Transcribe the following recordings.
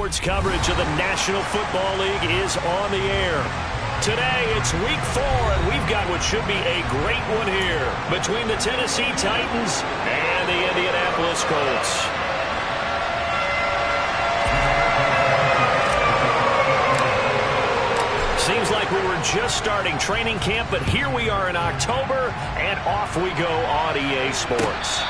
Sports coverage of the National Football League is on the air. Today, it's Week 4, and we've got what should be a great one here between the Tennessee Titans and the Indianapolis Colts. Seems like we were just starting training camp, but here we are in October, and off we go on EA Sports.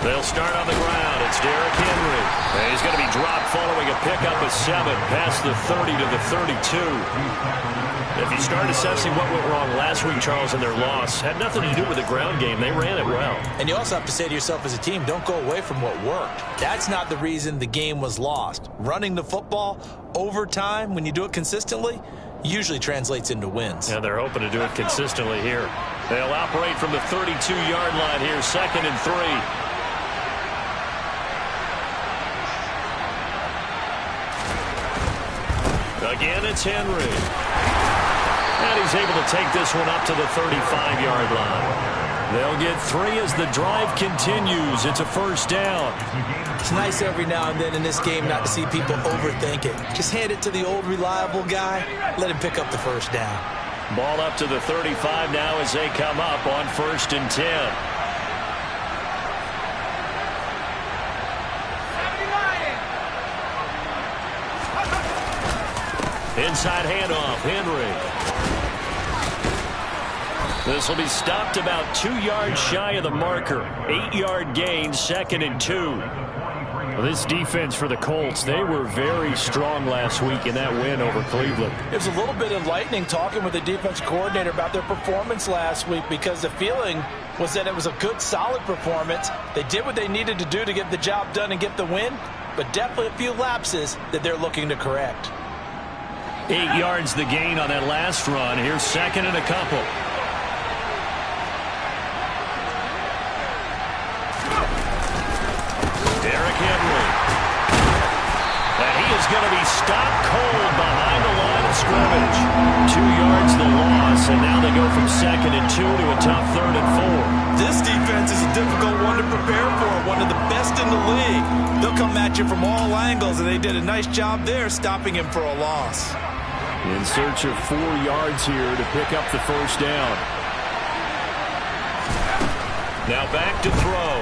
They'll start on the ground. It's Derrick Henry. And he's going to be dropped following a pickup of 7 past the 30 to the 32. If you start assessing what went wrong last week, Charles, in their loss, had nothing to do with the ground game. They ran it well. And you also have to say to yourself as a team, don't go away from what worked. That's not the reason the game was lost. Running the football over time, when you do it consistently, usually translates into wins. Yeah, they're hoping to do it consistently here. They'll operate from the 32-yard line here, 2nd and 3. Again, it's Henry. And he's able to take this one up to the 35-yard line. They'll get 3 as the drive continues. It's a first down. It's nice every now and then in this game not to see people overthink it. Just hand it to the old reliable guy. Let him pick up the first down. Ball up to the 35 now as they come up on 1st and 10. Inside handoff, Henry. This will be stopped about 2 yards shy of the marker. 8-yard gain, 2nd and 2. Well, this defense for the Colts, they were very strong last week in that win over Cleveland. It was a little bit enlightening talking with the defense coordinator about their performance last week because the feeling was that it was a good, solid performance. They did what they needed to do to get the job done and get the win, but definitely a few lapses that they're looking to correct. 8 yards the gain on that last run. Here's 2nd and a couple. Derrick Henry. And he is going to be stopped cold behind the line of scrimmage. 2 yards the loss, and now they go from 2nd and 2 to a tough 3rd and 4. This defense is a difficult one to prepare for, one of the best in the league. They'll come at you from all angles, and they did a nice job there stopping him for a loss. In search of 4 yards here to pick up the first down. Now back to throw.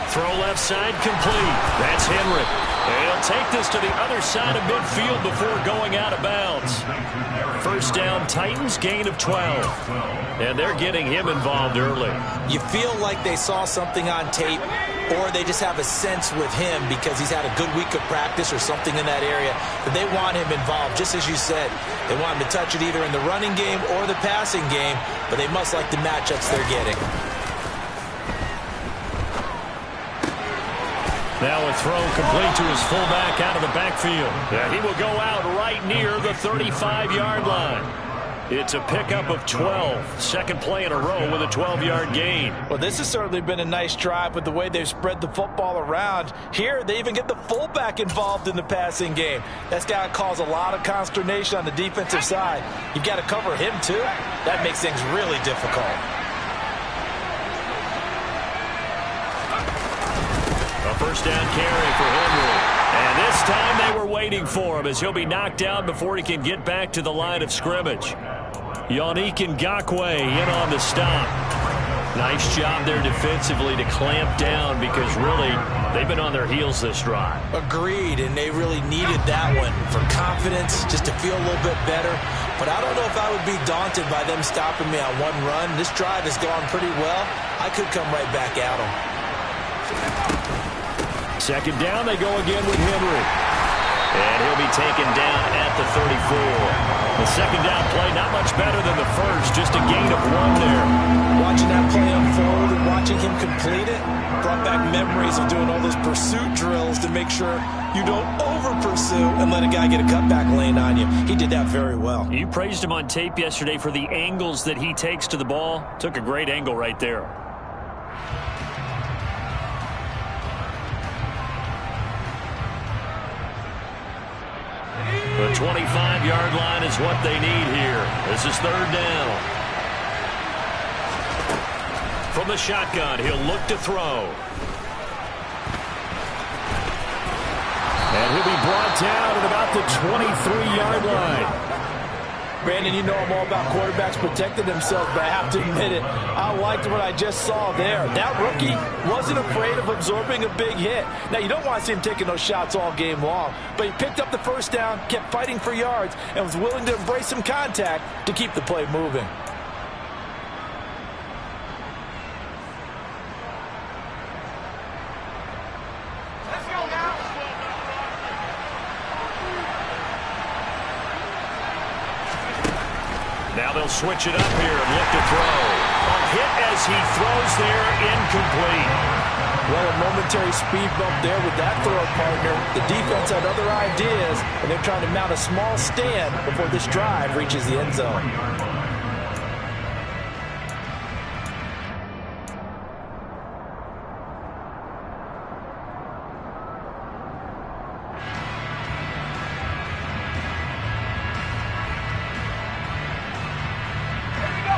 Throw left side complete. That's Henry. And he'll take this to the other side of midfield before going out of bounds. First down, Titans, gain of 12. And they're getting him involved early. You feel like they saw something on tape, or they just have a sense with him because he's had a good week of practice or something in that area that they want him involved. Just as you said, they want him to touch it either in the running game or the passing game, but they must like the matchups they're getting. Now a throw complete to his fullback out of the backfield. He will go out right near the 35-yard line. It's a pickup of 12. Second play in a row with a 12-yard gain. Well, this has certainly been a nice drive with the way they've spread the football around. Here, they even get the fullback involved in the passing game. That's got to cause a lot of consternation on the defensive side. You've got to cover him, too. That makes things really difficult. A first down carry for Henry. And this time they were waiting for him as he'll be knocked down before he can get back to the line of scrimmage. Me&Kae&TheBros in on the stop. Nice job there defensively to clamp down because really they've been on their heels this drive. Agreed, and they really needed that one for confidence, just to feel a little bit better. But I don't know if I would be daunted by them stopping me on one run. This drive has gone pretty well. I could come right back at them. Second down, they go again with Henry. And he'll be taken down at the 34. The second down play, not much better than the first, just a gain of 1 there. Watching that complete it, brought back memories of doing all those pursuit drills to make sure you don't over-pursue and let a guy get a cutback lane on you. He did that very well. You praised him on tape yesterday for the angles that he takes to the ball. Took a great angle right there. The 25-yard line is what they need here. This is third down. From the shotgun, he'll look to throw. And he'll be brought down at about the 23-yard line. Brandon, you know I'm all about quarterbacks protecting themselves, but I have to admit it, I liked what I just saw there. That rookie wasn't afraid of absorbing a big hit. Now, you don't want to see him taking those shots all game long, but he picked up the first down, kept fighting for yards, and was willing to embrace some contact to keep the play moving. Now they'll switch it up here and look to throw. A hit as he throws there, incomplete. Well, a momentary speed bump there with that throw partner. The defense had other ideas, and they're trying to mount a small stand before this drive reaches the end zone.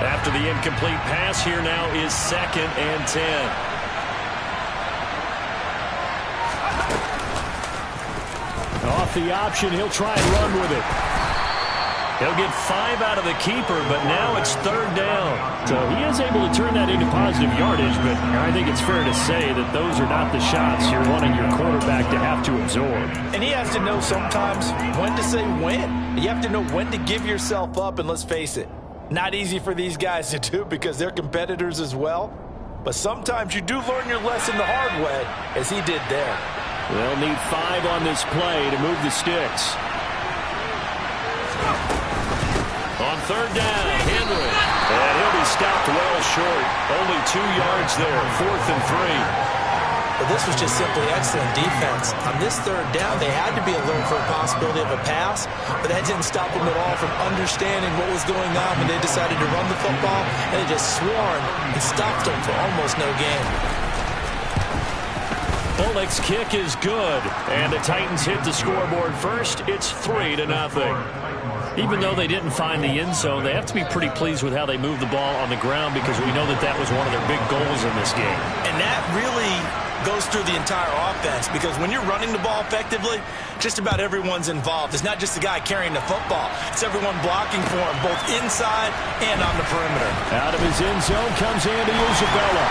After the incomplete pass, here now is 2nd and 10. Off the option, he'll try and run with it. He'll get 5 out of the keeper, but now it's third down. So he is able to turn that into positive yardage, but I think it's fair to say that those are not the shots you're wanting your quarterback to have to absorb. And he has to know sometimes when to say when. You have to know when to give yourself up, and let's face it, not easy for these guys to do because they're competitors as well. But sometimes you do learn your lesson the hard way, as he did there. They'll need 5 on this play to move the sticks. On third down, Henry. And he'll be stopped well short. Only 2 yards there, 4th and 3. Well, this was just simply excellent defense. On this third down, they had to be alert for a possibility of a pass, but that didn't stop them at all from understanding what was going on when they decided to run the football, and they just swarmed and stopped them for almost no gain. Bullock's kick is good, and the Titans hit the scoreboard first. It's 3-0. Even though they didn't find the end zone, they have to be pretty pleased with how they moved the ball on the ground because we know that that was one of their big goals in this game. And that really goes through the entire offense because when you're running the ball effectively, just about everyone's involved. It's not just the guy carrying the football. It's everyone blocking for him, both inside and on the perimeter. Out of his end zone comes Andy Isabella.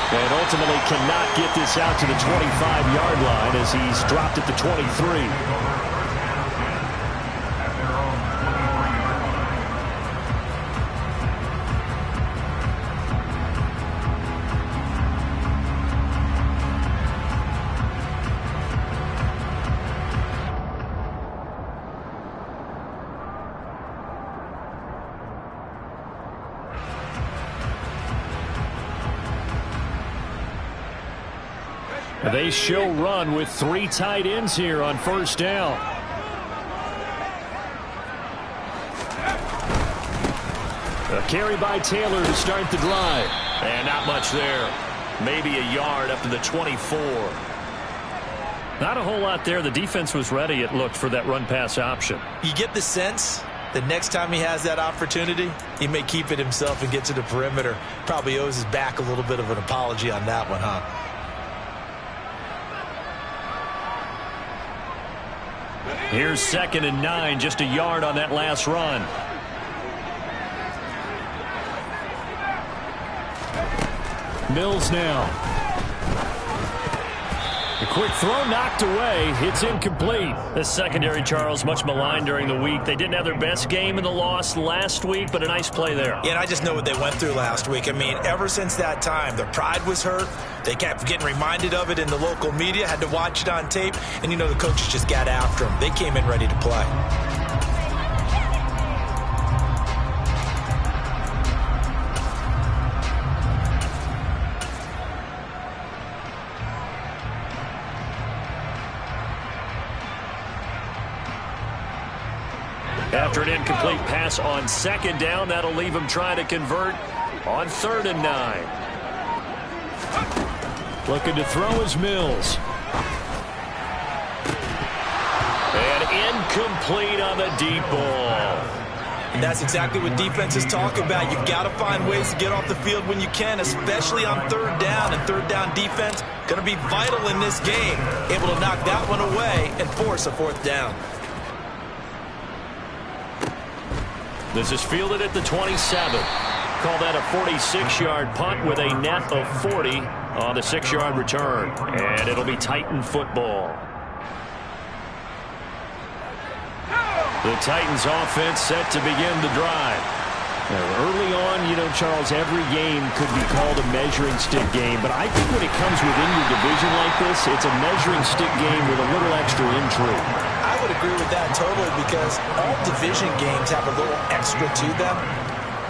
And ultimately cannot get this out to the 25-yard line as he's dropped at the 23. They show run with 3 tight ends here on first down. A carry by Taylor to start the drive. And not much there. Maybe a yard up to the 24. Not a whole lot there. The defense was ready, it looked, for that run-pass option. You get the sense that next time he has that opportunity, he may keep it himself and get to the perimeter. Probably owes his back a little bit of an apology on that one, huh? Here's 2nd and 9, just a yard on that last run. Mills now. A quick throw knocked away. It's incomplete. The secondary, Charles, much maligned during the week. They didn't have their best game in the loss last week, but a nice play there. Yeah, and I just know what they went through last week. I mean, ever since that time, their pride was hurt. They kept getting reminded of it in the local media, had to watch it on tape, and, you know, the coaches just got after them. They came in ready to play. After an incomplete pass on second down, that'll leave him trying to convert on 3rd and 9. Looking to throw is Mills. And incomplete on the deep ball. And that's exactly what defenses talk about. You've got to find ways to get off the field when you can, especially on 3rd down. And 3rd down defense going to be vital in this game. Able to knock that one away and force a 4th down. This is fielded at the 27. Call that a 46-yard punt with a net of 40 on the 6-yard return. And it'll be Titan football. The Titans offense set to begin the drive. Now, early on, Charles, every game could be called a measuring stick game. But I think when it comes within your division like this, it's a measuring stick game with a little extra intrigue. I would agree with that totally because all division games have a little extra to them.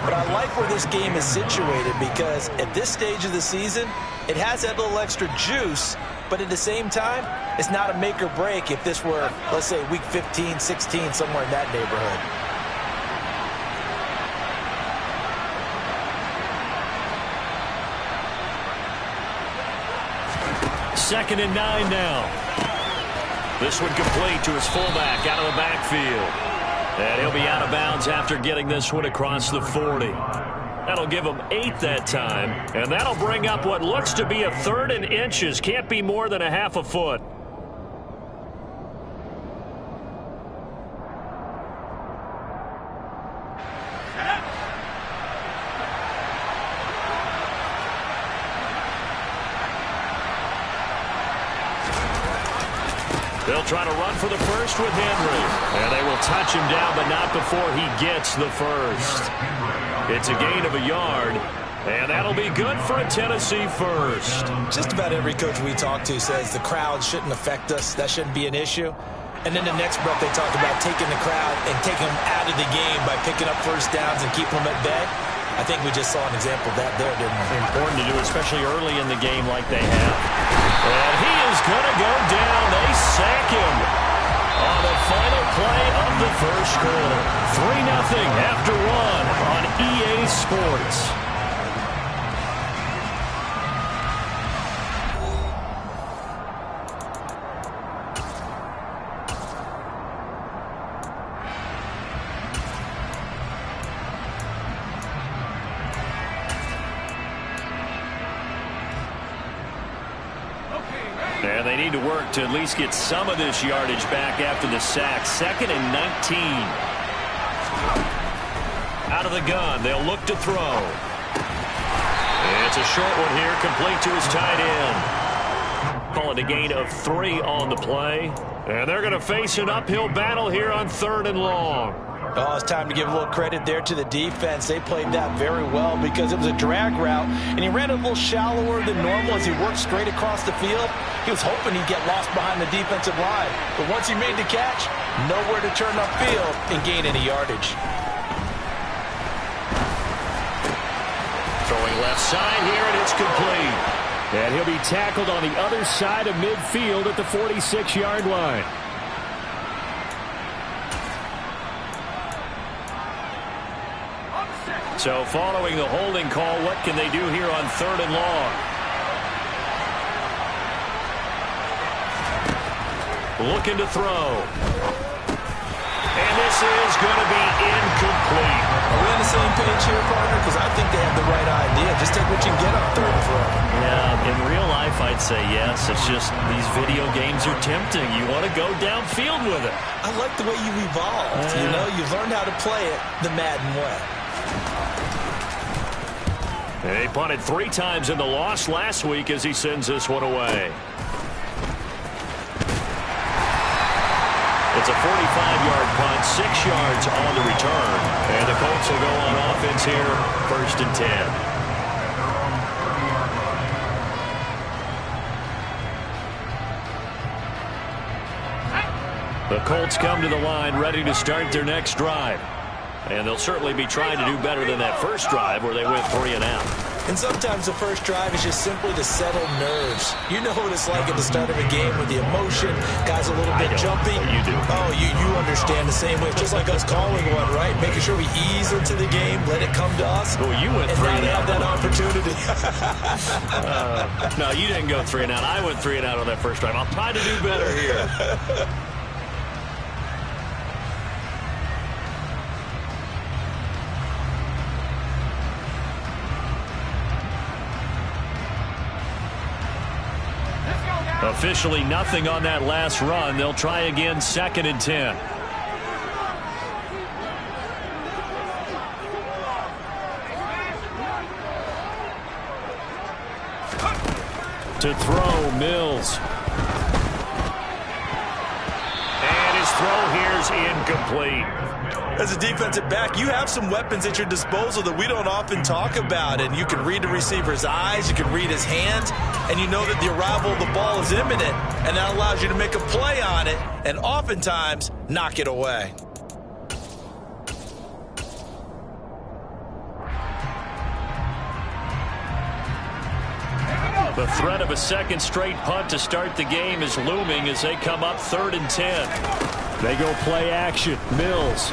But I like where this game is situated because at this stage of the season, it has that little extra juice. But at the same time, it's not a make or break if this were, let's say, week 15, 16, somewhere in that neighborhood. Second and 9 now. This one complete to his fullback out of the backfield. And he'll be out of bounds after getting this one across the 40. That'll give him 8 that time. And that'll bring up what looks to be a 3rd and inches. Can't be more than a half a foot. They'll try to run for the first with Henry. And they will touch him down, but not before he gets the first. It's a gain of a yard, and that'll be good for a Tennessee first. Just about every coach we talk to says the crowd shouldn't affect us. That shouldn't be an issue. And then the next breath they talk about taking the crowd and taking them out of the game by picking up first downs and keeping them at bay. I think we just saw an example of that there, didn't we? Important to do, especially early in the game like they have. And he is going to go down. They sack him on the final play of the first quarter. 3-0 after 1 on EA Sports. And they need to work to at least get some of this yardage back after the sack. 2nd and 19. Out of the gun, they'll look to throw. It's a short one here, complete to his tight end. Call it a gain of 3 on the play. And they're going to face an uphill battle here on 3rd and long. Oh, it's time to give a little credit there to the defense. They played that very well because it was a drag route, and he ran a little shallower than normal as he worked straight across the field. He was hoping he'd get lost behind the defensive line, but once he made the catch, nowhere to turn upfield and gain any yardage. Throwing left side here, and it's complete. And he'll be tackled on the other side of midfield at the 46-yard line. So following the holding call, what can they do here on 3rd and long? Looking to throw. And this is going to be incomplete. Are we on the same page here, partner? Because I think they have the right idea. Just take what you can get on 3rd and 4. Yeah, in real life, I'd say yes. It's just these video games are tempting. You want to go downfield with it. I like the way you evolved. You've learned how to play it the Madden way. They punted 3 times in the loss last week as he sends this one away. It's a 45-yard punt, 6 yards on the return. And the Colts will go on offense here, 1st and 10. The Colts come to the line ready to start their next drive. And they'll certainly be trying to do better than that first drive where they went 3 and out. And sometimes the first drive is just simply to settle nerves. You know what it's like at the start of a game with the emotion, guys a little bit jumpy. You do. Oh, you understand the same way. It's just like us calling one, right? Making sure we ease into the game, let it come to us. Well, you went and 3 now and they out. have that opportunity. No, you didn't go 3 and out. I went 3 and out on that first drive. I'll try to do better here. Officially nothing on that last run. They'll try again, 2nd and 10. To throw, Mills. And his throw here's incomplete. As a defensive back, you have some weapons at your disposal that we don't often talk about. And you can read the receiver's eyes, you can read his hands, and you know that the arrival of the ball is imminent. And that allows you to make a play on it and oftentimes knock it away. The threat of a second straight punt to start the game is looming as they come up 3rd and 10. They go play action. Mills.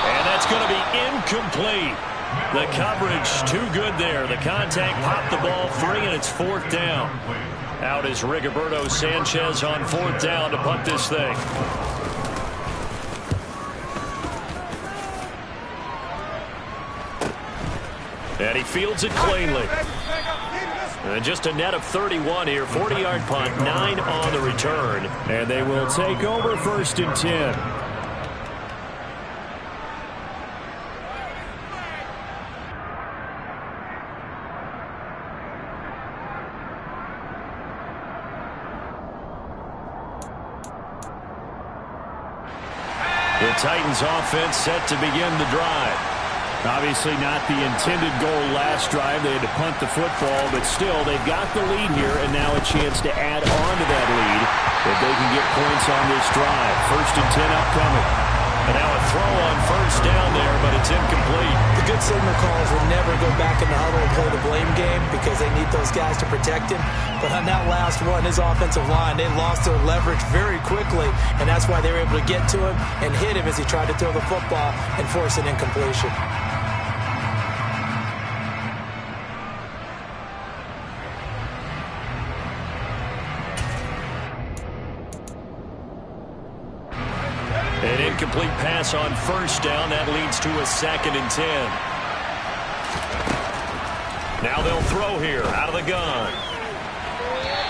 And that's going to be incomplete. The coverage too good there. The contact popped the ball free, and it's 4th down. Out is Rigoberto Sanchez on 4th down to punt this thing. And he fields it cleanly. And just a net of 31 here. 40-yard punt, 9 on the return. And they will take over 1st and 10. The Titans offense set to begin the drive. Obviously not the intended goal last drive. They had to punt the football, but still, they've got the lead here, and now a chance to add on to that lead if they can get points on this drive. 1st and 10 upcoming. And now a throw on 1st down there, but it's incomplete. The good signal calls will never go back in the huddle and play the blame game because they need those guys to protect him. But on that last one, his offensive line, they lost their leverage very quickly, and that's why they were able to get to him and hit him as he tried to throw the football and force an incompletion. An incomplete pass on 1st down. That leads to a 2nd and 10. Now they'll throw here out of the gun.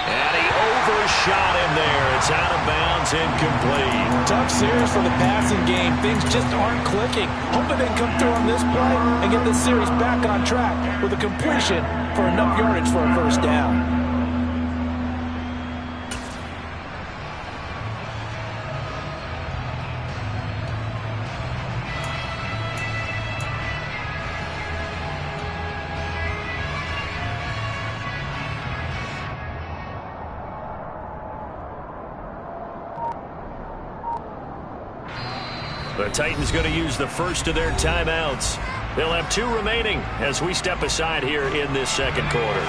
And he overshot him there. It's out of bounds, incomplete. Tough series for the passing game. Things just aren't clicking. Hoping they can come through on this play and get this series back on track with a completion for enough yardage for a 1st down. The Titans going to use the first of their timeouts. They'll have 2 remaining as we step aside here in this 2nd quarter.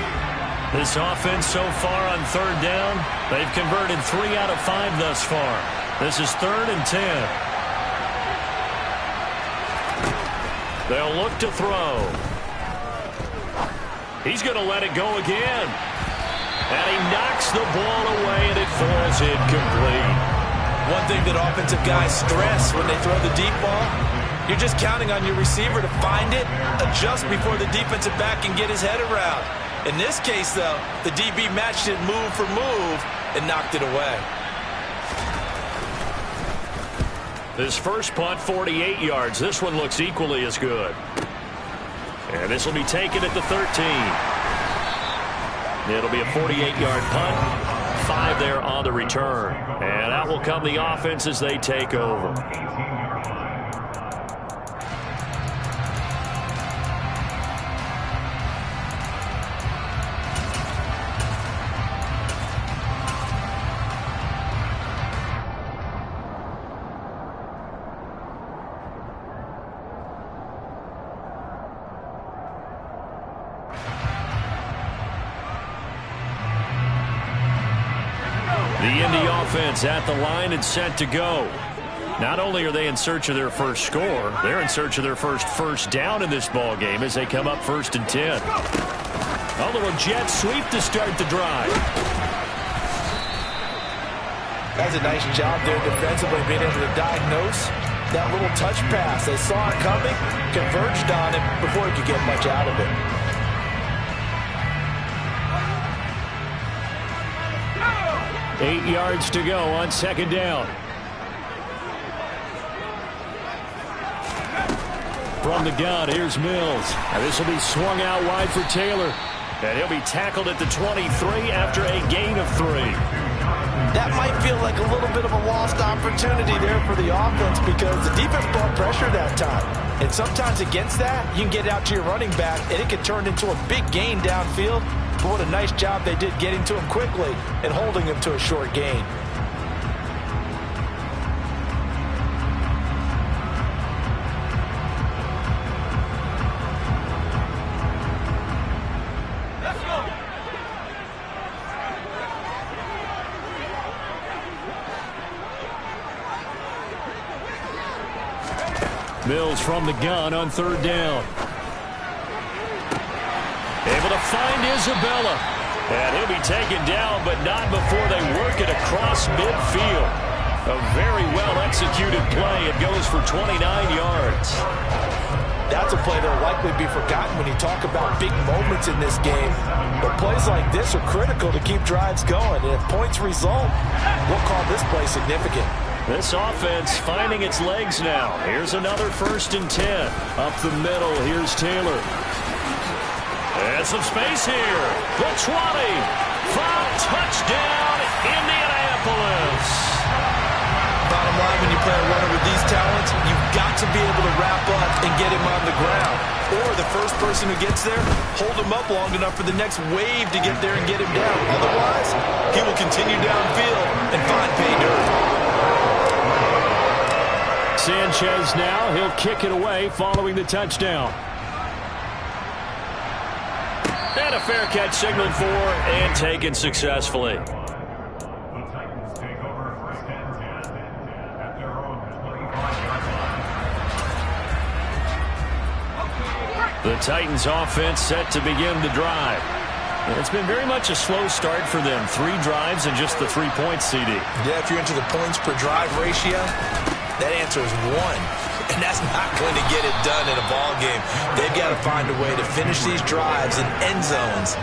This offense so far on 3rd down, they've converted 3 out of 5 thus far. This is 3rd and 10. They'll look to throw. He's going to let it go again. And he knocks the ball away, and it falls incomplete. One thing that offensive guys stress when they throw the deep ball, you're just counting on your receiver to find it, adjust before the defensive back can get his head around. In this case, though, the DB matched it move for move and knocked it away. This first punt, 48 yards. This one looks equally as good. And this will be taken at the 13. It'll be a 48-yard punt. 5 there on the return. And out will come the offense as they take over. offense at the line and set to go. Not only are they in search of their first score, they're in search of their first down in this ball game as they come up 1st and 10. A little jet sweep to start the drive. That's a nice job there defensively, being able to diagnose that little touch pass. They saw it coming, converged on it before he could get much out of it. Eight yards to go on 2nd down. From the gun, here's Mills. And this will be swung out wide for Taylor. And he'll be tackled at the 23 after a gain of 3. That might feel like a little bit of a lost opportunity there for the offense because the defense brought pressure that time. And sometimes against that, you can get it out to your running back, and it can turn into a big gain downfield. But what a nice job they did getting to him quickly and holding him to a short gain. Mills from the gun on 3rd down. Able to find Isabella. And he'll be taken down, but not before they work it across midfield. A very well-executed play. It goes for 29 yards. That's a play that will likely be forgotten when you talk about big moments in this game. But plays like this are critical to keep drives going. And if points result, we'll call this play significant. This offense finding its legs now. Here's another 1st and 10. Up the middle, here's Taylor. And some space here. The 20. 5 touchdown, Indianapolis. Bottom line, when you play a runner with these talents, you've got to be able to wrap up and get him on the ground. Or the first person who gets there, hold him up long enough for the next wave to get there and get him down. Otherwise, he will continue downfield and find pay dirt. Sanchez now, he'll kick it away following the touchdown. And a fair catch signaled for and taken successfully. The Titans offense set to begin the drive. It's been very much a slow start for them. 3 drives and just the 3 points, CD. Yeah, if you're into the points per drive ratio, that answer is 1. And that's not going to get it done in a ball game. They've got to find a way to finish these drives in end zones,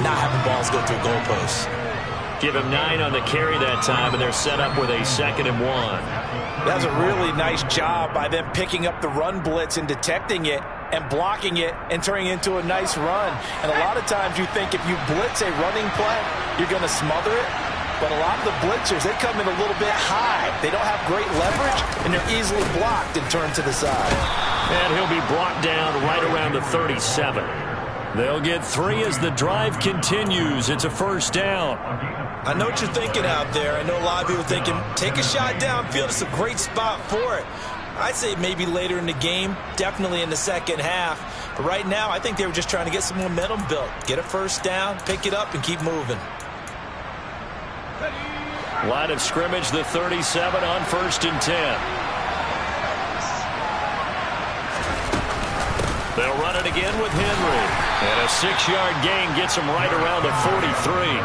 not having balls go through goalposts. Give him 9 on the carry that time, and they're set up with a 2nd and 1. That's a really nice job by them picking up the run blitz and detecting it and blocking it and turning it into a nice run. And a lot of times you think if you blitz a running play, you're going to smother it. But a lot of the blitzers, they come in a little bit high. They don't have great leverage, and they're easily blocked and turned to the side. And he'll be brought down right around the 37. They'll get 3 as the drive continues. It's a 1st down. I know what you're thinking out there. I know a lot of people are thinking, take a shot downfield. It's a great spot for it. I'd say maybe later in the game, definitely in the second half. But right now, I think they were just trying to get some momentum built. Get a 1st down, pick it up, and keep moving. Line of scrimmage, the 37 on 1st and 10. They'll run it again with Henry. And a 6-yard gain gets him right around the 43.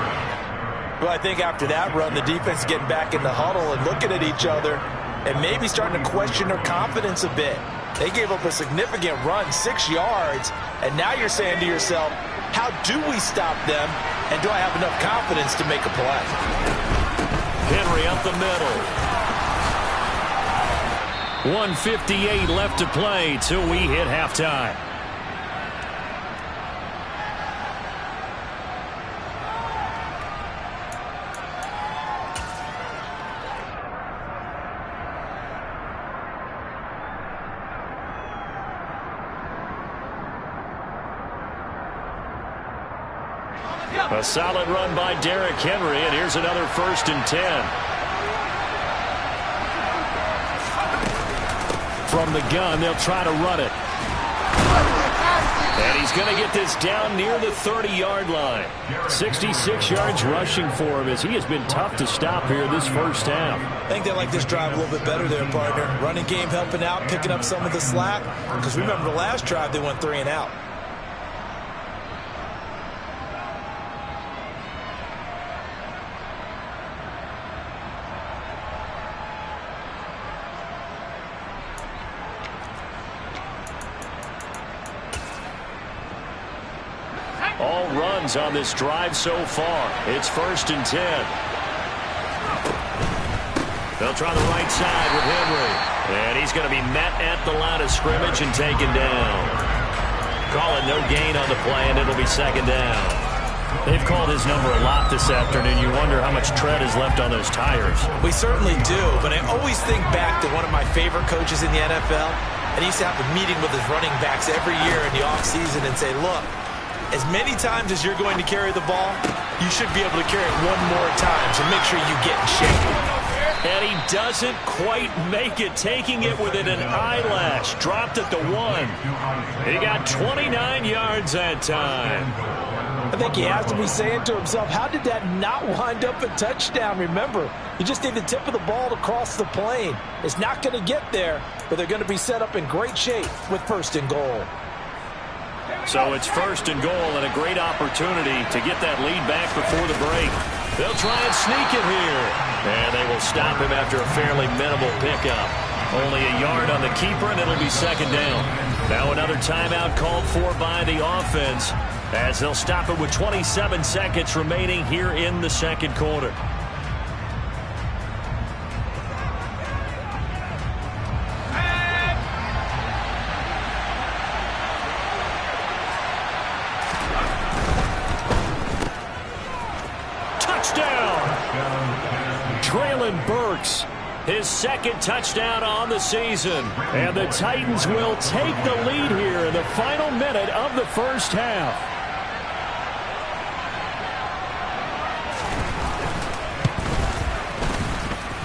Well, I think after that run, the defense is getting back in the huddle and looking at each other and maybe starting to question their confidence a bit. They gave up a significant run, 6 yards, and now you're saying to yourself, how do we stop them, and do I have enough confidence to make a play? Henry up the middle. 1:58 left to play till we hit halftime. A solid run by Derrick Henry, and here's another 1st and 10. From the gun, they'll try to run it. And he's going to get this down near the 30-yard line. 66 yards rushing for him as he has been tough to stop here this first half. I think they like this drive a little bit better there, partner. Running game helping out, picking up some of the slack. Because remember the last drive, they went 3 and out. All runs on this drive so far. It's 1st and 10. They'll try the right side with Henry. And he's going to be met at the line of scrimmage and taken down. Call it no gain on the play, and it'll be 2nd down. They've called his number a lot this afternoon. You wonder how much tread is left on those tires. We certainly do, but I always think back to one of my favorite coaches in the NFL. And he used to have a meeting with his running backs every year in the offseason and say, look, as many times as you're going to carry the ball, you should be able to carry it one more time, so make sure you get in shape. And he doesn't quite make it, taking it within an eyelash. Dropped at the 1. He got 29 yards that time. I think he has to be saying to himself, how did that not wind up a touchdown? Remember, you just need the tip of the ball to cross the plane. It's not going to get there, but they're going to be set up in great shape with 1st and goal. So it's 1st and goal and a great opportunity to get that lead back before the break. They'll try and sneak it here. And they will stop him after a fairly minimal pickup. Only a yard on the keeper, and it'll be 2nd down. Now another timeout called for by the offense as they'll stop it with 27 seconds remaining here in the 2nd quarter. Traylon Burks, his 2nd touchdown on the season. And the Titans will take the lead here in the final minute of the first half.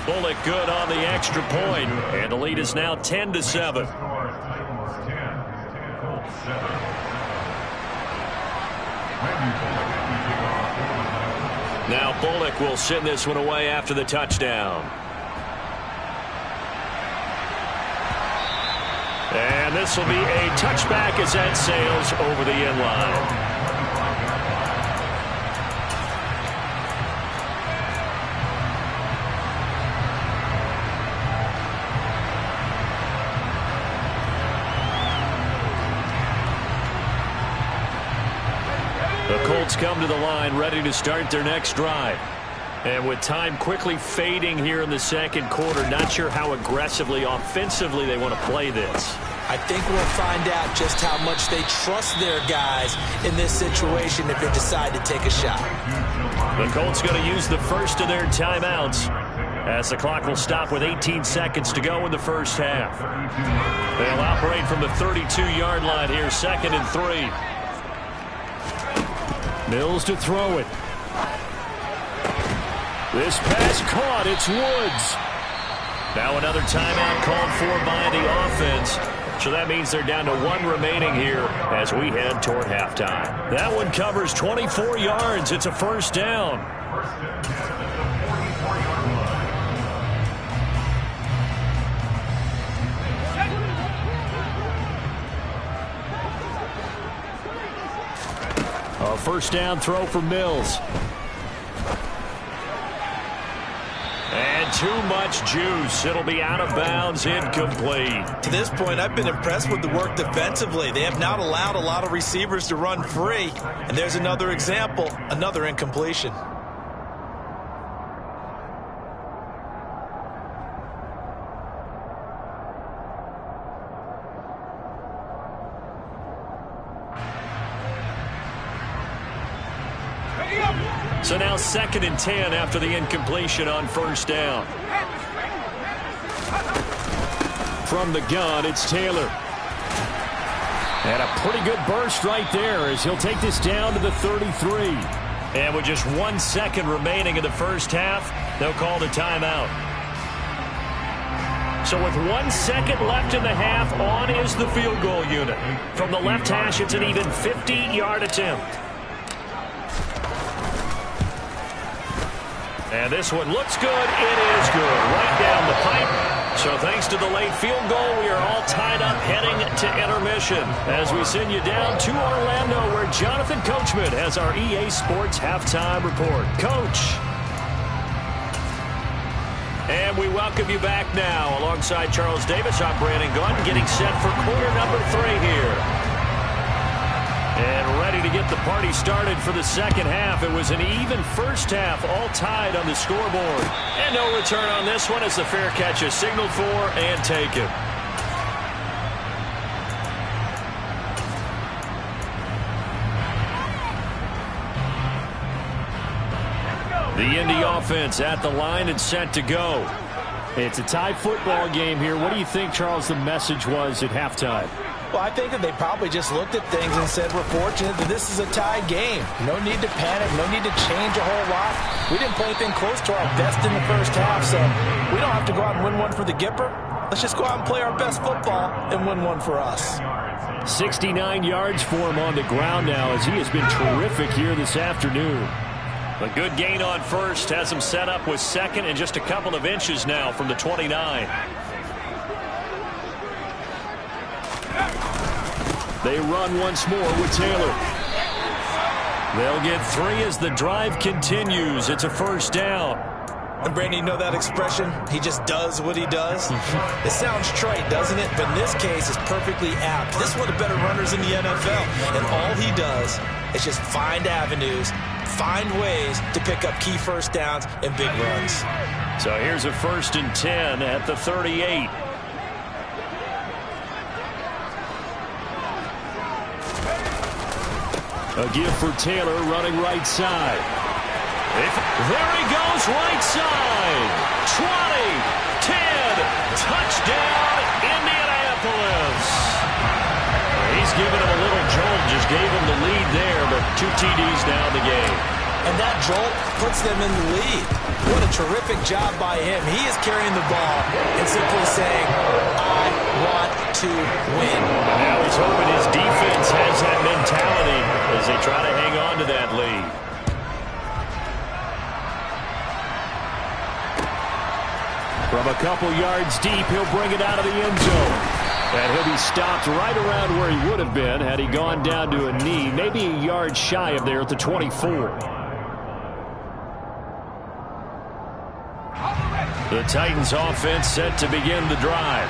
Bullock good on the extra point, and the lead is now 10-7. Now Bullock will send this one away after the touchdown. And this will be a touchback as that sails over the end line. The Colts come to the line ready to start their next drive. And with time quickly fading here in the 2nd quarter, not sure how aggressively, offensively they want to play this. I think we'll find out just how much they trust their guys in this situation if they decide to take a shot. The Colts going to use the first of their timeouts as the clock will stop with 18 seconds to go in the first half. They'll operate from the 32-yard line here, 2nd and 3. Mills to throw it. This pass caught. It's Woods. Now another timeout called for by the offense. So that means they're down to 1 remaining here as we head toward halftime. That one covers 24 yards. It's a 1st down. A 1st down throw for Mills. And too much juice. It'll be out of bounds, incomplete. To this point, I've been impressed with the work defensively. They have not allowed a lot of receivers to run free. And there's another example, another incompletion. So now 2nd and 10 after the incompletion on 1st down. From the gun, it's Taylor. And a pretty good burst right there as he'll take this down to the 33. And with just 1 second remaining in the first half, they'll call the timeout. So with 1 second left in the half, on is the field goal unit. From the left hash, it's an even 50-yard attempt. And this one looks good. It is good. Right down the pipe. So thanks to the late field goal, we are all tied up heading to intermission as we send you down to Orlando, where Jonathan Coachman has our EA Sports halftime report. Coach. And we welcome you back now. Alongside Charles Davis, I'm Brandon Gunn, getting set for quarter number 3 here. And ready to get the party started for the second half. It was an even first half, all tied on the scoreboard. And no return on this one as the fair catch is signaled for and taken. The Indy offense at the line and set to go. It's a tie football game here. What do you think, Charles, the message was at halftime? Well, I think that they probably just looked at things and said, we're fortunate that this is a tie game. No need to panic. No need to change a whole lot. We didn't play anything close to our best in the first half, so we don't have to go out and win one for the Gipper. Let's just go out and play our best football and win one for us. 69 yards for him on the ground now as he has been terrific here this afternoon. A good gain on first has him set up with second and just a couple of inches now from the 29. They run once more with Taylor. They'll get 3 as the drive continues. It's a first down. And Brandon, you know that expression? He just does what he does. It sounds trite, doesn't it? But in this case, it's perfectly apt. This is one of the better runners in the NFL. And all he does is just find avenues, find ways to pick up key first downs and big runs. So here's a 1st and 10 at the 38. A give for Taylor running right side. There he goes right side. 20, 10, touchdown Indianapolis. He's given him a little jolt, just gave him the lead there, but 2 TDs now in the game. And that jolt puts them in the lead. What a terrific job by him. He is carrying the ball and simply saying, I want to win. Now he's hoping his defense has that mentality as they try to hang on to that lead. From a couple yards deep, he'll bring it out of the end zone. And he'll be stopped right around where he would have been had he gone down to a knee, maybe a yard shy of there at the 24. The Titans offense set to begin the drive.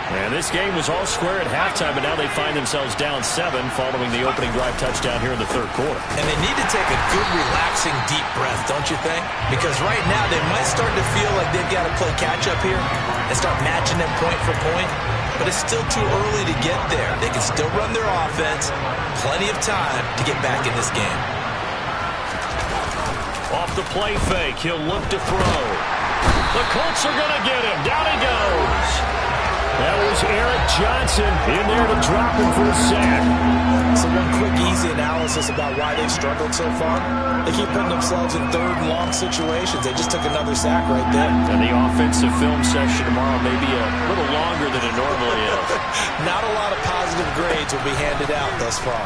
And this game was all square at halftime, but now they find themselves down 7 following the opening drive touchdown here in the 3rd quarter. And they need to take a good, relaxing, deep breath, don't you think? Because right now they might start to feel like they've got to play catch-up here and start matching them point for point. But it's still too early to get there. They can still run their offense. Plenty of time to get back in this game. Off the play fake, he'll look to throw. The Colts are going to get him. Down he goes. That was Eric Johnson in there to drop him for a sack. So one quick, easy analysis about why they've struggled so far. They keep putting themselves in 3rd and long situations. They just took another sack right there. And the offensive film session tomorrow may be a little longer than it normally is. Not a lot of positive grades will be handed out thus far.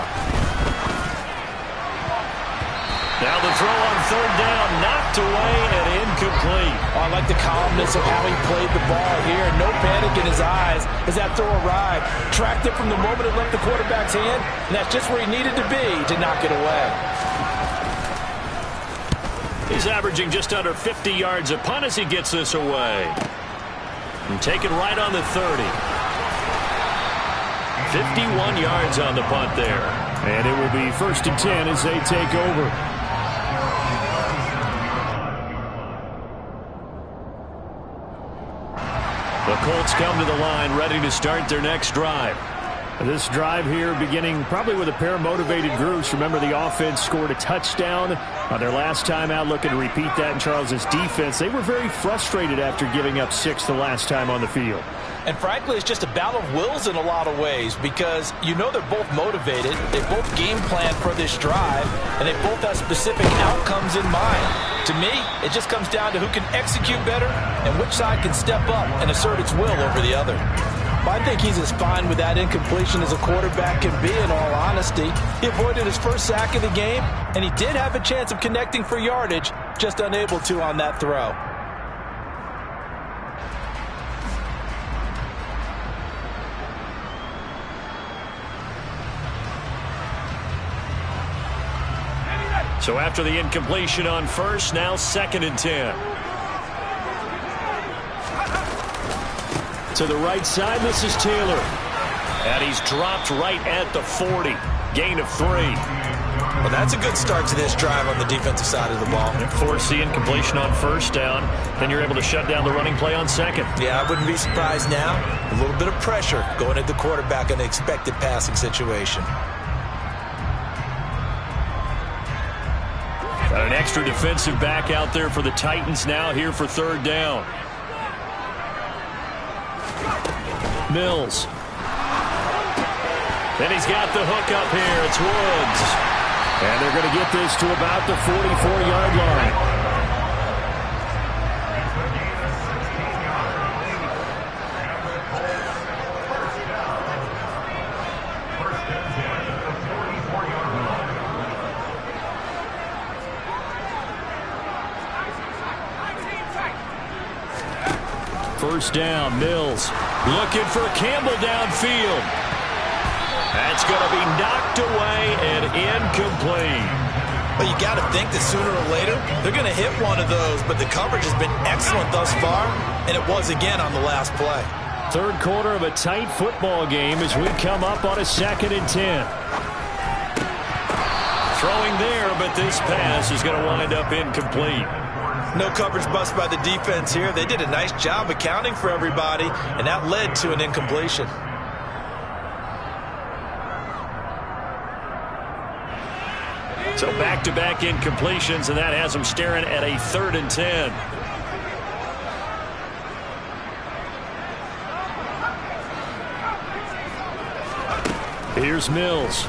Now the throw on 3rd down, knocked away and incomplete. Oh, I like the calmness of how he played the ball here. No panic in his eyes as that throw arrived. Tracked it from the moment it left the quarterback's hand, and that's just where he needed to be to knock it away. He's averaging just under 50 yards a punt as he gets this away. And taken right on the 30. 51 yards on the punt there. And it will be 1st and 10 as they take over. The Colts come to the line ready to start their next drive. This drive here beginning probably with a pair of motivated groups. Remember, the offense scored a touchdown on their last time out. Looking to repeat that in Charles's defense. They were very frustrated after giving up 6 the last time on the field. And frankly, it's just a battle of wills in a lot of ways because you know they're both motivated, they both game plan for this drive, and they both have specific outcomes in mind. To me, it just comes down to who can execute better and which side can step up and assert its will over the other. I think he's as fine with that incompletion as a quarterback can be, in all honesty. He avoided his first sack of the game, and he did have a chance of connecting for yardage, just unable to on that throw. So after the incompletion on first, now 2nd and 10. To the right side, this is Taylor. And he's dropped right at the 40. Gain of 3. Well, that's a good start to this drive on the defensive side of the ball. And force the incompletion on first down. Then you're able to shut down the running play on second. Yeah, I wouldn't be surprised now. A little bit of pressure going at the quarterback in an expected passing situation. Got an extra defensive back out there for the Titans now here for 3rd down. Mills. And he's got the hook up here. It's Woods. And they're going to get this to about the 44-yard line. First down, Mills looking for Campbell downfield. That's going to be knocked away and incomplete. Well, you got to think that sooner or later they're going to hit one of those, but the coverage has been excellent thus far, and it was again on the last play. 3rd quarter of a tight football game as we come up on a 2nd and 10. Throwing there, but this pass is going to wind up incomplete. No coverage bust by the defense here. They did a nice job accounting for everybody, and that led to an incompletion. So back-to-back incompletions, and that has them staring at a 3rd and 10. Here's Mills.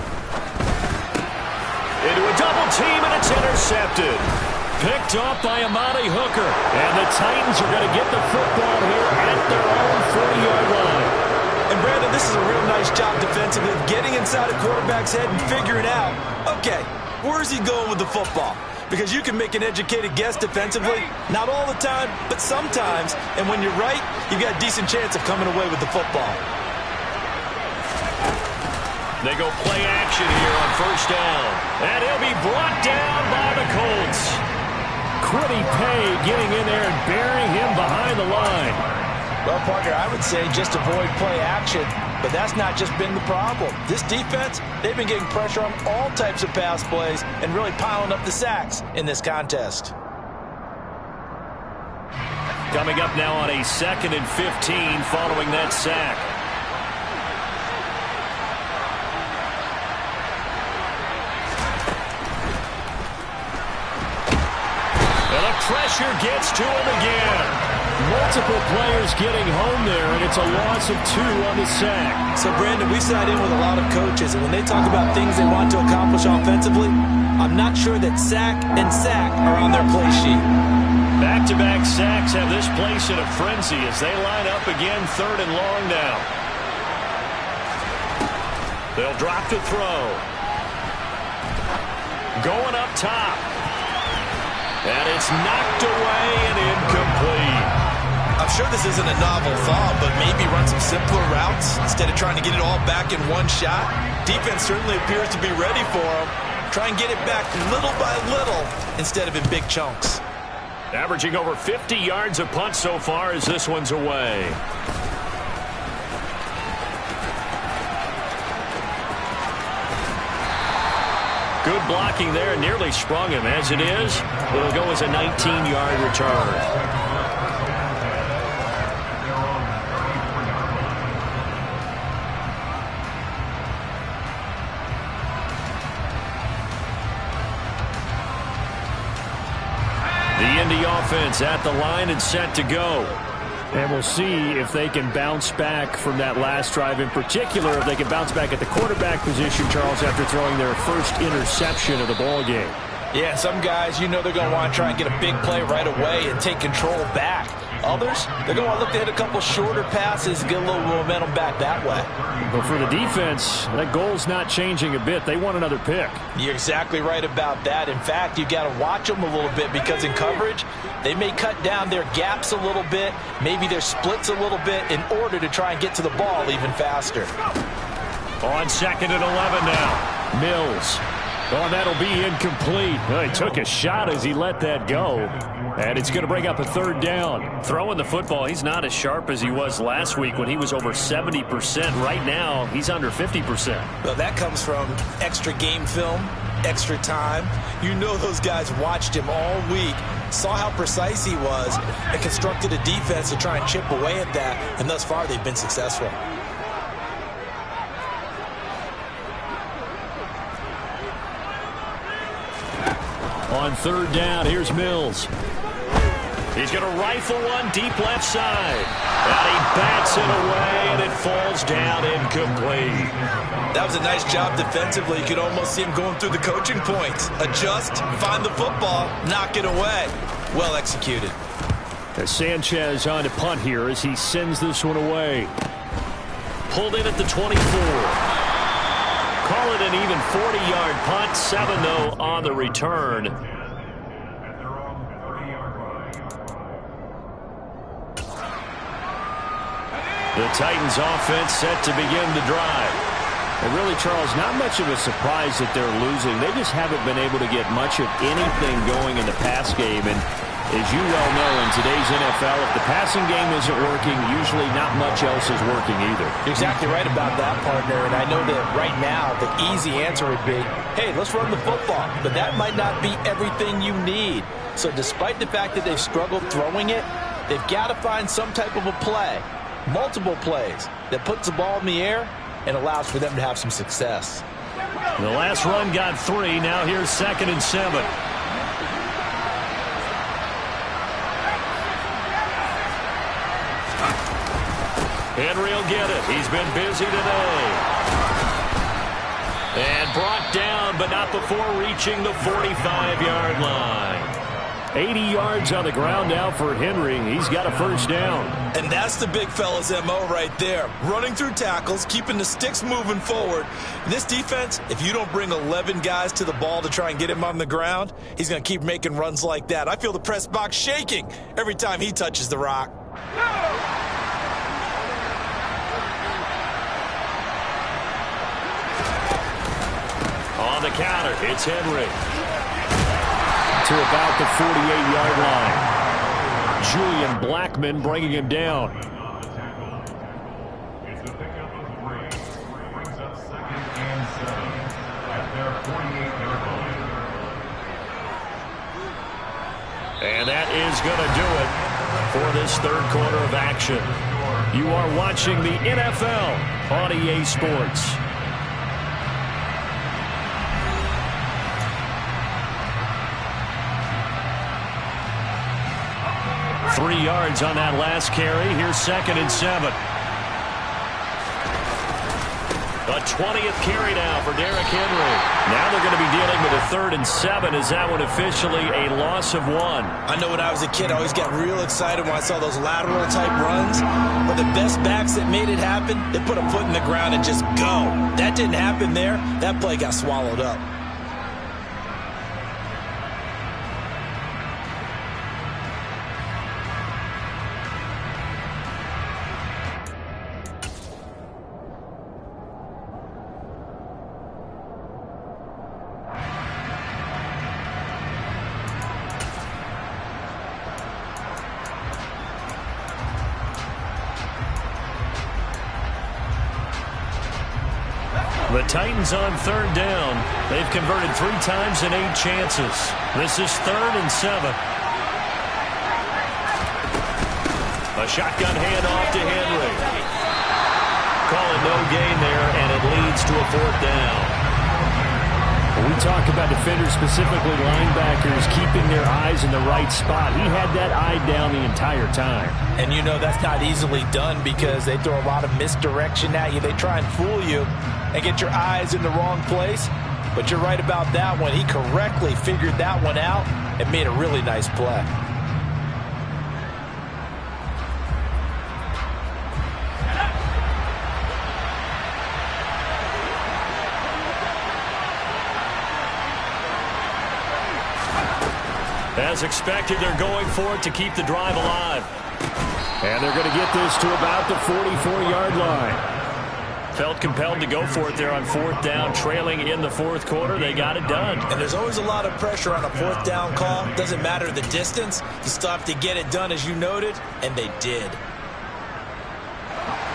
Into a double team, and it's intercepted. Picked off by Amani Hooker. And the Titans are going to get the football here at their own 40-yard line. And Brandon, this is a real nice job defensively of getting inside a quarterback's head and figuring out, okay, where's he going with the football? Because you can make an educated guess defensively, not all the time, but sometimes. And when you're right, you've got a decent chance of coming away with the football. They go play action here on first down. And he'll be brought down by the Colts. Quiddy Pay getting in there and burying him behind the line. Well, Parker, I would say just avoid play action, but that's not just been the problem. This defense, they've been getting pressure on all types of pass plays and really piling up the sacks in this contest. Coming up now on a 2nd and 15 following that sack. Pressure gets to him again. Multiple players getting home there, and it's a loss of 2 on the sack. So, Brandon, we sat in with a lot of coaches, and when they talk about things they want to accomplish offensively, I'm not sure that sack and sack are on their play sheet. Back-to-back sacks have this place in a frenzy as they line up again 3rd and long now. They'll drop to throw. Going up top. And it's knocked away and incomplete. I'm sure this isn't a novel thought, but maybe run some simpler routes instead of trying to get it all back in one shot. Defense certainly appears to be ready for them. Try and get it back little by little instead of in big chunks. Averaging over 50 yards a punt so far as this one's away. Good blocking there, nearly sprung him. As it is, it'll go as a 19-yard return. The Indy offense at the line and set to go. And we'll see if they can bounce back from that last drive, in particular if they can bounce back at the quarterback position, Charles, after throwing their first interception of the ball game. Yeah, some guys, they're going to want to try and get a big play right away and take control back. Others, they're going to want to look to hit a couple shorter passes and get a little momentum back that way. But for the defense, that goal's not changing a bit. They want another pick. You're exactly right about that. In fact, you got to watch them a little bit because in coverage, they may cut down their gaps a little bit, maybe their splits a little bit in order to try and get to the ball even faster. On 2nd and 11 now. Mills. Oh, that'll be incomplete. Well, he took a shot as he let that go. And it's going to bring up a 3rd down. Throwing the football, he's not as sharp as he was last week when he was over 70%. Right now, he's under 50%. Well, that comes from extra game film, extra time. You know those guys watched him all week, saw how precise he was, and constructed a defense to try and chip away at that. And thus far, they've been successful. On 3rd down, here's Mills. He's going to rifle one deep left side. And he bats it away, and it falls down incomplete. That was a nice job defensively. You could almost see him going through the coaching points. Adjust, find the football, knock it away. Well executed. Sanchez on to punt here as he sends this one away. Pulled in at the 24. Call it an even 40-yard punt. 7, though, on the return. The Titans offense set to begin the drive. And really, Charles, not much of a surprise that they're losing. They just haven't been able to get much of anything going in the pass game. And as you well know, in today's NFL, if the passing game isn't working, usually not much else is working either. You're exactly right about that, partner. And I know that right now the easy answer would be, hey, let's run the football. But that might not be everything you need. So despite the fact that they've struggled throwing it, they've got to find some type of a play, multiple plays, that puts the ball in the air and allows for them to have some success. The last run got 3. Now here's 2nd and 7. Henry will get it. He's been busy today. And brought down, but not before reaching the 45-yard line. 80 yards on the ground now for Henry. He's got a 1st down. And that's the big fella's MO right there. Running through tackles, keeping the sticks moving forward. This defense, if you don't bring 11 guys to the ball to try and get him on the ground, he's going to keep making runs like that. I feel the press box shaking every time he touches the rock. On the counter, it's Henry. To about the 48-yard line. Julian Blackman bringing him down. And that is going to do it for this 3rd quarter of action. You are watching the NFL on EA Sports. 3 yards on that last carry. Here's 2nd and 7. A 20th carry now for Derrick Henry. Now they're going to be dealing with a 3rd and 7. Is that one officially a loss of 1? I know when I was a kid, I always got real excited when I saw those lateral type runs. But the best backs that made it happen, they put a foot in the ground and just go. That didn't happen there. That play got swallowed up. The Titans on 3rd down. They've converted 3 times in 8 chances. This is 3rd and 7. A shotgun handoff to Henry. Call it no gain there, and it leads to a 4th down. We talk about defenders, specifically linebackers, keeping their eyes in the right spot. He had that eye down the entire time. And you know that's not easily done because they throw a lot of misdirection at you. They try and fool you and get your eyes in the wrong place. But you're right about that one. He correctly figured that one out and made a really nice play. As expected, they're going for it to keep the drive alive. And they're going to get this to about the 44-yard line. Felt compelled to go for it there on fourth down, trailing in the fourth quarter. They got it done. And there's always a lot of pressure on a fourth down call. Doesn't matter the distance. You still have to get it done, as you noted, and they did.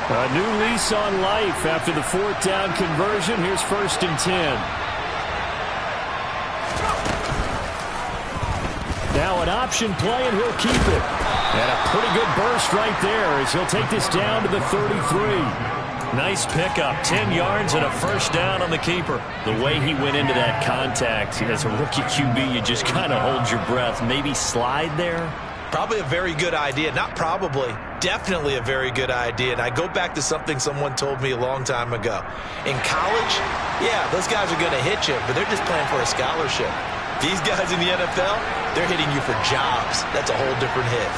A new lease on life after the fourth down conversion. Here's 1st and 10. Now an option play, and he'll keep it. And a pretty good burst right there as he'll take this down to the 33. Nice pickup, 10 yards and a first down on the keeper. The way he went into that contact as a rookie QB, you just kind of hold your breath. Maybe slide there? Probably a very good idea. Not probably. Definitely a very good idea. And I go back to something someone told me a long time ago. In college, yeah, those guys are going to hit you, but they're just playing for a scholarship. These guys in the NFL, they're hitting you for jobs. That's a whole different hit.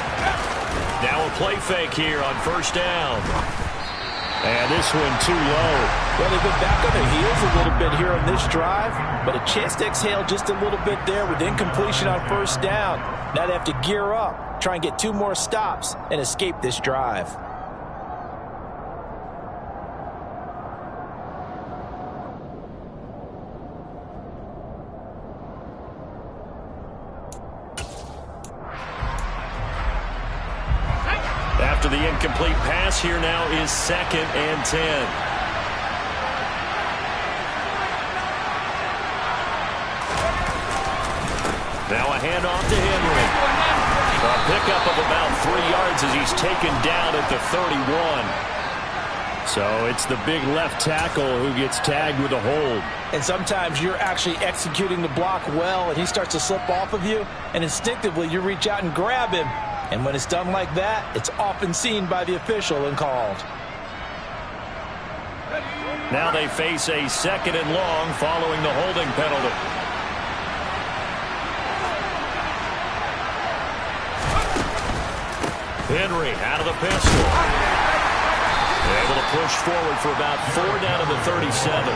Now a play fake here on first down. And this one too low. Well, they've been back on their heels a little bit here on this drive, but a chance to exhale just a little bit there with incompletion on first down. Now they have to gear up, try and get 2 more stops, and escape this drive. After the incomplete pass, here now is 2nd and 10. Now a handoff to Henry. A pickup of about 3 yards as he's taken down at the 31. So it's the big left tackle who gets tagged with a hold. And sometimes you're actually executing the block well, and he starts to slip off of you, and instinctively you reach out and grab him. And when it's done like that, it's often seen by the official and called. Now they face a 2nd and long following the holding penalty. Henry out of the pistol. Able to push forward for about 4 down to the 37.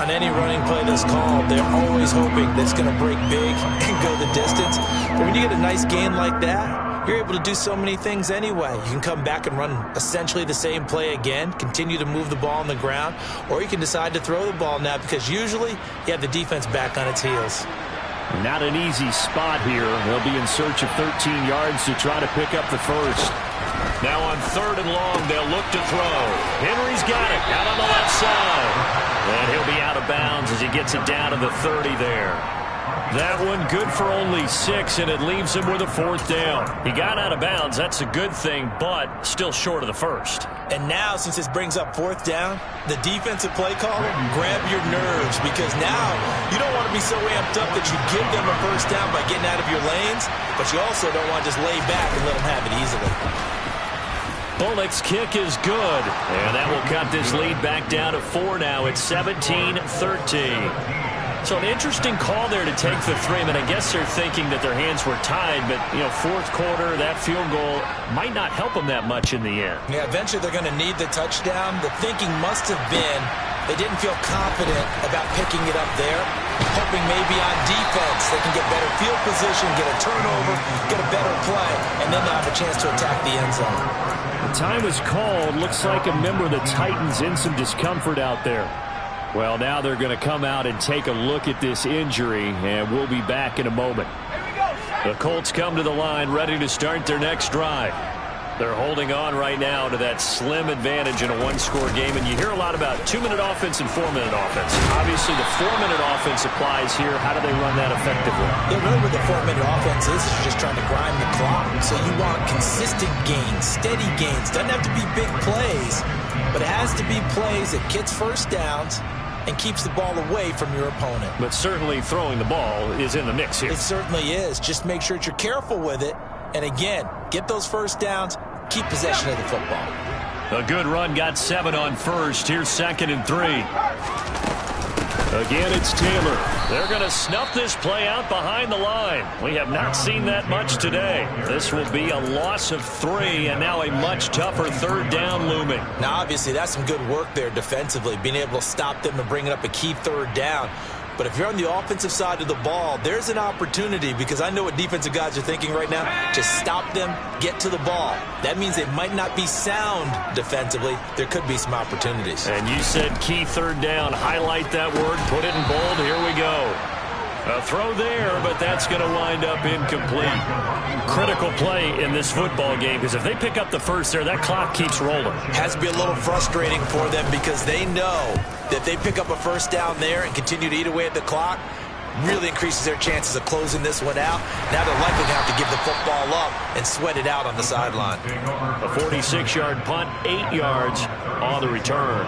On any running play that's called, they're always hoping that it's going to break big and go the distance. But when you get a nice gain like that, you're able to do so many things anyway. You can come back and run essentially the same play again, continue to move the ball on the ground, or you can decide to throw the ball now because usually you have the defense back on its heels. Not an easy spot here. They'll be in search of 13 yards to try to pick up the first. Now on 3rd and long, they'll look to throw. Henry's got it out on the left side. And he'll be out of bounds as he gets it down to the 30 there. That one good for only 6, and it leaves him with a 4th down. He got out of bounds. That's a good thing, but still short of the first. And now, since this brings up 4th down, the defensive play caller, grab your nerves, because now you don't want to be so amped up that you give them a first down by getting out of your lanes, but you also don't want to just lay back and let them have it easily. Bullock's kick is good, and that will cut this lead back down to 4 now. It's 17-13. So an interesting call there to take the 3. I mean, I guess they're thinking that their hands were tied, but, you know, fourth quarter, that field goal might not help them that much in the end. Yeah, eventually they're going to need the touchdown. The thinking must have been they didn't feel confident about picking it up there, hoping maybe on defense they can get better field position, get a turnover, get a better play, and then they'll have a chance to attack the end zone. The time is called. Looks like a member of the Titans in some discomfort out there. Well, now they're going to come out and take a look at this injury, and we'll be back in a moment. The Colts come to the line ready to start their next drive. They're holding on right now to that slim advantage in a one-score game, and you hear a lot about 2-minute offense and 4-minute offense. Obviously, the 4-minute offense applies here. How do they run that effectively? Yeah, really what the 4-minute offense is you're just trying to grind the clock. So you want consistent gains, steady gains. Doesn't have to be big plays, but it has to be plays that gets first downs and keeps the ball away from your opponent. But certainly throwing the ball is in the mix here. It certainly is. Just make sure that you're careful with it. And again, get those first downs, keep possession of the football. A good run got 7 on first. Here's 2nd and 3. Again, it's Taylor. They're going to snuff this play out behind the line. We have not seen that much today. This will be a loss of 3, and now a much tougher 3rd down looming. Now, obviously, that's some good work there defensively, being able to stop them and bringing up a key 3rd down. But if you're on the offensive side of the ball, there's an opportunity, because I know what defensive guys are thinking right now. Just stop them, get to the ball. That means they might not be sound defensively. There could be some opportunities. And you said key 3rd down. Highlight that word. Put it in bold. Here we go. A throw there, but that's going to wind up incomplete. Critical play in this football game, because if they pick up the first there, that clock keeps rolling. Has to be a little frustrating for them, because they know that they pick up a first down there and continue to eat away at the clock, really increases their chances of closing this one out. Now they're likely going to have to give the football up and sweat it out on the sideline. A 46-yard punt, 8 yards on the return.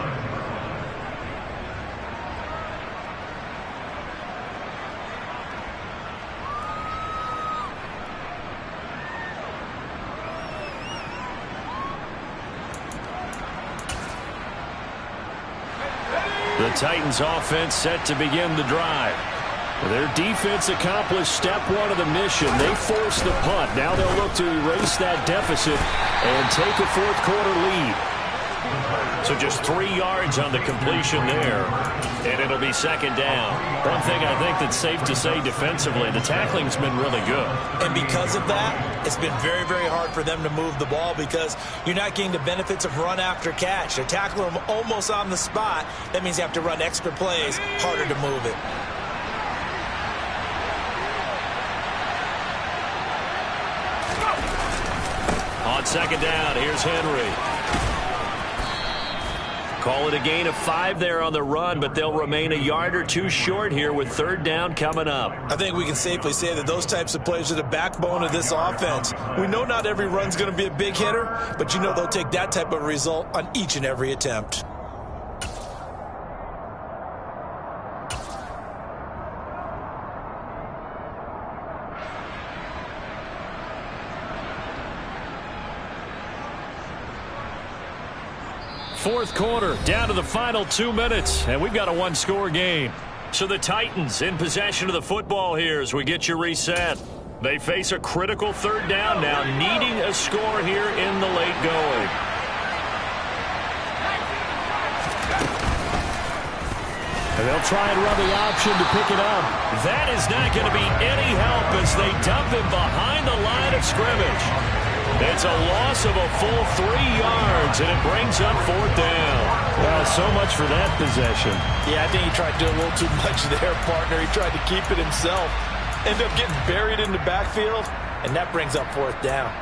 The Titans offense set to begin the drive. Their defense accomplished step 1 of the mission. They forced the punt. Now they'll look to erase that deficit and take a 4th quarter lead. So just 3 yards on the completion there, and it'll be 2nd down. One thing I think that's safe to say defensively, the tackling's been really good. And because of that, it's been very, very hard for them to move the ball, because you're not getting the benefits of run after catch. They're tackling them almost on the spot. That means you have to run extra plays, harder to move it. On 2nd down, here's Henry. Call it a gain of 5 there on the run, but they'll remain a yard or 2 short here with 3rd down coming up. I think we can safely say that those types of plays are the backbone of this offense. We know not every run's going to be a big hitter, but you know they'll take that type of result on each and every attempt. Fourth quarter, down to the final 2 minutes, and we've got a 1-score game. So the Titans in possession of the football here as we get you reset. They face a critical 3rd down now, needing a score here in the late going. And they'll try and run the option to pick it up. That is not going to be any help as they dump him behind the line of scrimmage. It's a loss of a full 3 yards, and it brings up 4th down. Well, so much for that possession. Yeah, I think he tried to do a little too much there, partner. He tried to keep it himself. Ended up getting buried in the backfield, and that brings up 4th down.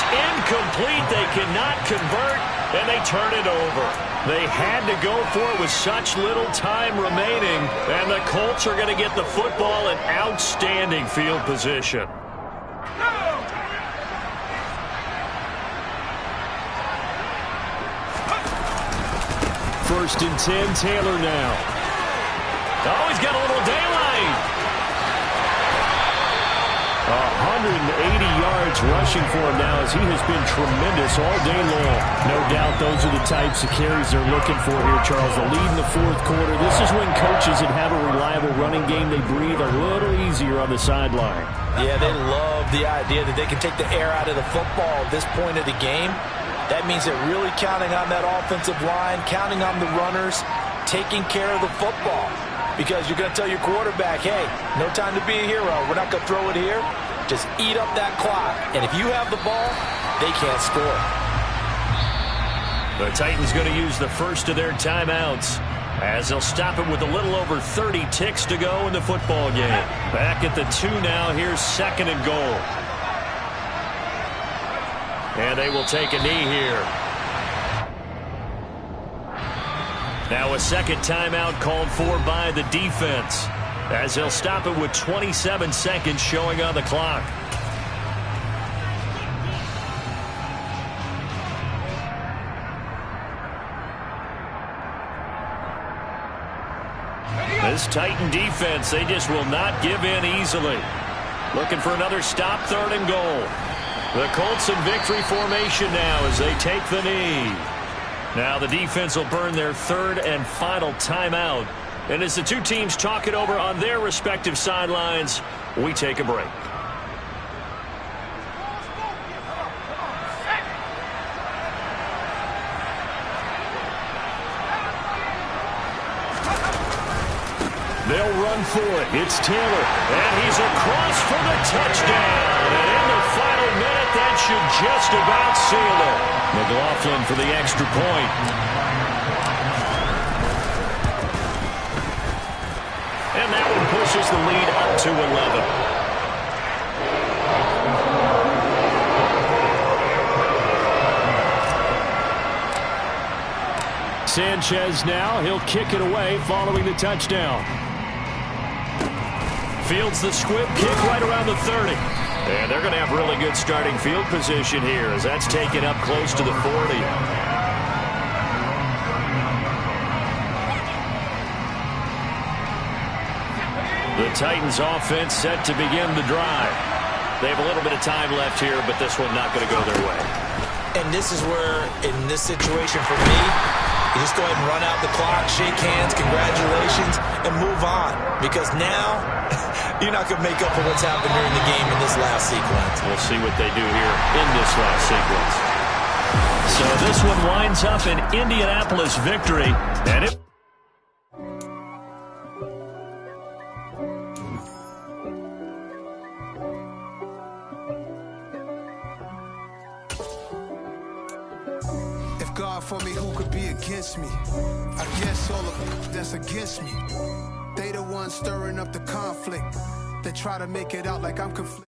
Incomplete. They cannot convert, and they turn it over. They had to go for it with such little time remaining, and the Colts are going to get the football in outstanding field position. First and 10, Taylor now. Oh, he's got a little daylight. 180 yards rushing for him now, as he has been tremendous all day long. No doubt those are the types of carries they're looking for here, Charles. The lead in the 4th quarter. This is when coaches that have a reliable running game, they breathe a little easier on the sideline. Yeah, they love the idea that they can take the air out of the football at this point of the game. That means they're really counting on that offensive line, counting on the runners, taking care of the football. Because you're going to tell your quarterback, hey, no time to be a hero. We're not going to throw it here. Just eat up that clock. And if you have the ball, they can't score. The Titans going to use the first of their timeouts, as they'll stop it with a little over 30 ticks to go in the football game. Back at the 2 now. Here's 2nd and goal. And they will take a knee here. Now a second timeout called for by the defense, as they'll stop it with 27 seconds showing on the clock. This Titan defense, they just will not give in easily. Looking for another stop, 3rd and goal. The Colts in victory formation now as they take the knee. Now the defense will burn their 3rd and final timeout. And as the two teams talk it over on their respective sidelines, we take a break. They'll run for it. It's Taylor, and he's across for the touchdown. And in the final minute, that should just about seal it. McLaughlin for the extra point. And that one pushes the lead up to 11. Sanchez now, he'll kick it away following the touchdown. Fields the squib kick right around the 30. And they're going to have really good starting field position here as that's taken up close to the 40. The Titans offense set to begin the drive. They have a little bit of time left here, but this one not going to go their way. And this is where, in this situation for me, you just go ahead and run out the clock, shake hands, congratulations, and move on. Because now, you're not going to make up for what's happened during the game in this last sequence. We'll see what they do here in this last sequence. So this one winds up an Indianapolis victory. And it... God for me, who could be against me? I guess all of that's against me. They the ones stirring up the conflict. They try to make it out like I'm conflicted.